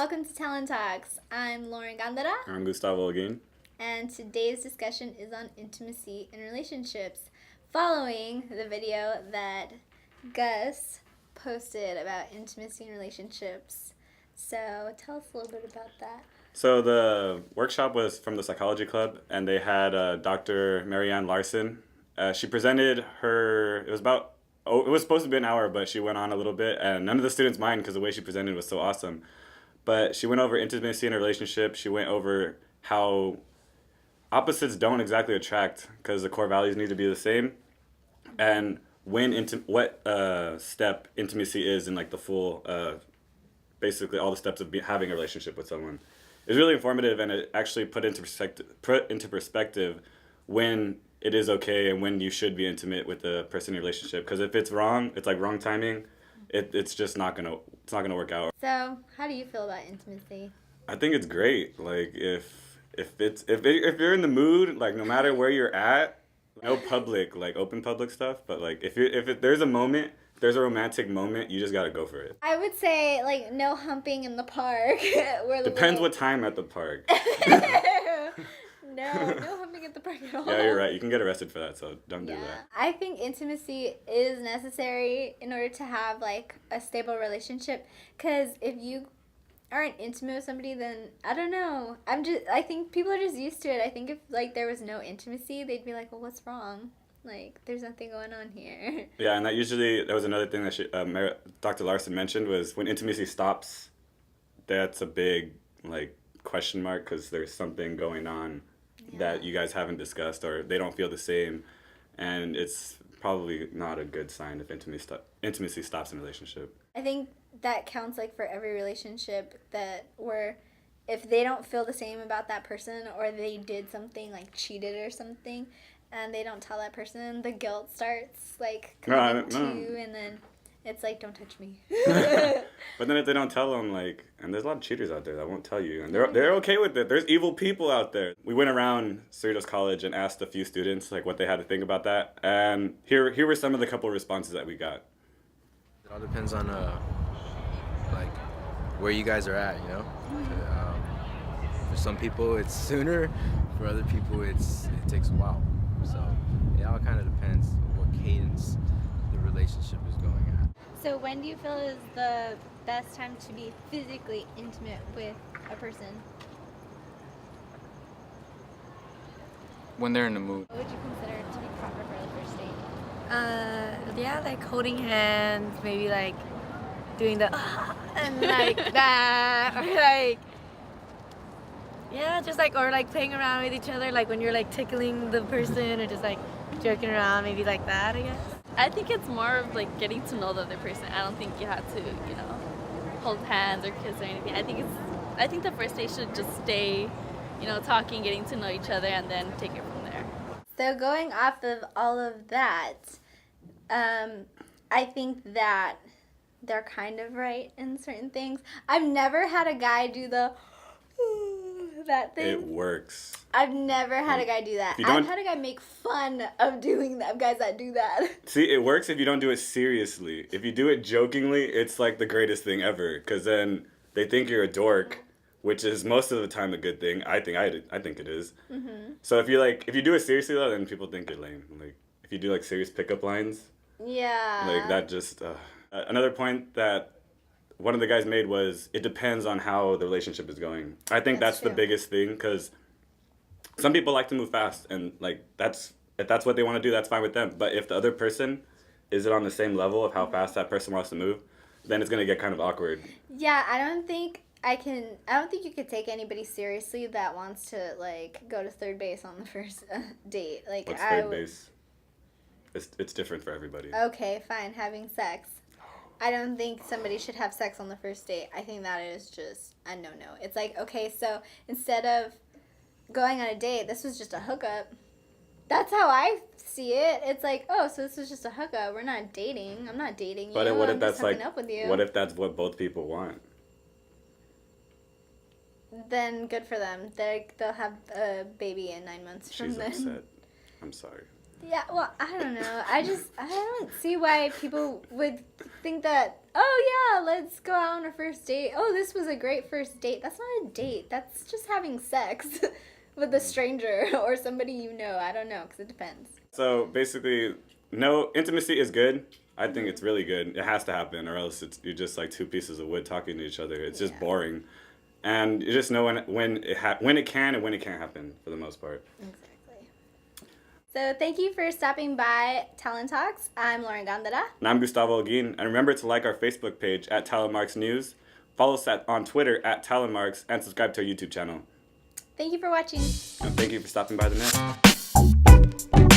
welcome to Talon Talks. I'm Lauren Gandara, I'm Gustavo again. and today's discussion is on intimacy in relationships, following the video that Gus posted about intimacy in relationships. So tell us a little bit about that. So the workshop was from the Psychology Club, and they had Dr. Marianne Larson. She presented her. It was supposed to be an hour, but she went on a little bit, and none of the students mind because the way she presented was so awesome. But she went over intimacy in a relationship. She went over how opposites don't exactly attract because the core values need to be the same, and what step intimacy is in like the full, basically all the steps of having a relationship with someone. It was really informative, and it actually put into perspective when it is okay and when you should be intimate with the person in your relationship. Because if it's wrong, it's like wrong timing. It's just not gonna work out. So, how do you feel about intimacy? I think it's great. Like if you're in the mood, like no matter where you're at, no public like open public stuff, but like if there's a moment, there's a romantic moment, you just gotta go for it. I would say like no humping in the park. Depends what time at the park. No humping at the park at all. Yeah, you're right. You can get arrested for that, so don't do that. I think intimacy is necessary in order to have like a stable relationship. Because if you aren't intimate with somebody, then I don't know. I think people are just used to it. I think if like there was no intimacy, they'd be like, well, what's wrong? Like, there's nothing going on here. Yeah, and that was another thing that Dr. Larson mentioned was when intimacy stops, that's a big like question mark because there's something going on that you guys haven't discussed or they don't feel the same, and it's probably not a good sign if intimacy stops in a relationship. I think that counts like for every relationship where if they don't feel the same about that person or they did something like cheated or something and they don't tell that person, the guilt starts like coming to you, and then it's like, don't touch me. But then if they don't tell them, like, and there's a lot of cheaters out there that won't tell you, and they're okay with it. There's evil people out there. We went around Cerritos College and asked a few students like what they had to think about that, and here were some of the couple of responses that we got. It all depends on like where you guys are at, you know. For some people it's sooner, for other people it takes a while. So it all kind of depends on what cadence the relationship is going at. So when do you feel is the best time to be physically intimate with a person? When they're in the mood. What would you consider to be proper for the first date? Yeah, like holding hands, maybe like doing the and like that, or like, yeah, just like, or like playing around with each other, like when you're like tickling the person or just like joking around, maybe like that, I guess. I think it's more of like getting to know the other person. I don't think you have to, hold hands or kiss or anything. I think the first date should just stay, talking, getting to know each other, and then take it from there. So going off of all of that, I think that they're kind of right in certain things. I've never had a guy do the that thing. It works. I've never had a guy do that. I've had a guy make fun of doing that, guys that do that. See, it works if you don't do it seriously. If you do it jokingly, it's like the greatest thing ever. Because then they think you're a dork, which is most of the time a good thing. I think it is. Mm-hmm. So if you do it seriously though, then people think you're lame. Like if you do like serious pickup lines. Yeah. Like that just. Another point that one of the guys made was it depends on how the relationship is going. I think that's the biggest thing because some people like to move fast, and like if that's what they want to do, that's fine with them. But if the other person isn't on the same level of how fast that person wants to move, then it's gonna get kind of awkward. Yeah, I don't think you could take anybody seriously that wants to like go to third base on the first date. Like, what's third base? It's different for everybody. Okay, fine, having sex. I don't think somebody should have sex on the first date. I think that is just a no-no. It's like, okay, so instead of going on a date, this was just a hookup. That's how I see it. It's like, oh, so this was just a hookup. We're not dating. I'm not dating you. But what if that's like, up with you. What if that's what both people want? Then good for them. They'll have a baby in 9 months from then. She's upset. I'm sorry. Yeah, well, I don't know. I don't see why people would think that, oh yeah, let's go out on a first date. Oh, this was a great first date. That's not a date. That's just having sex with a stranger or somebody you know. I don't know, because it depends. So basically, no, intimacy is good. I think it's really good. It has to happen, or else you're just like two pieces of wood talking to each other. It's just boring, and you just know when it can and when it can't happen for the most part. Exactly. So thank you for stopping by Talon Talks. I'm Lauren Gandara. And I'm Gustavo Alguin. And remember to like our Facebook page at Talon Marks News, follow us on Twitter at Talon Marks, and subscribe to our YouTube channel. Thank you for watching. And thank you for stopping by the net.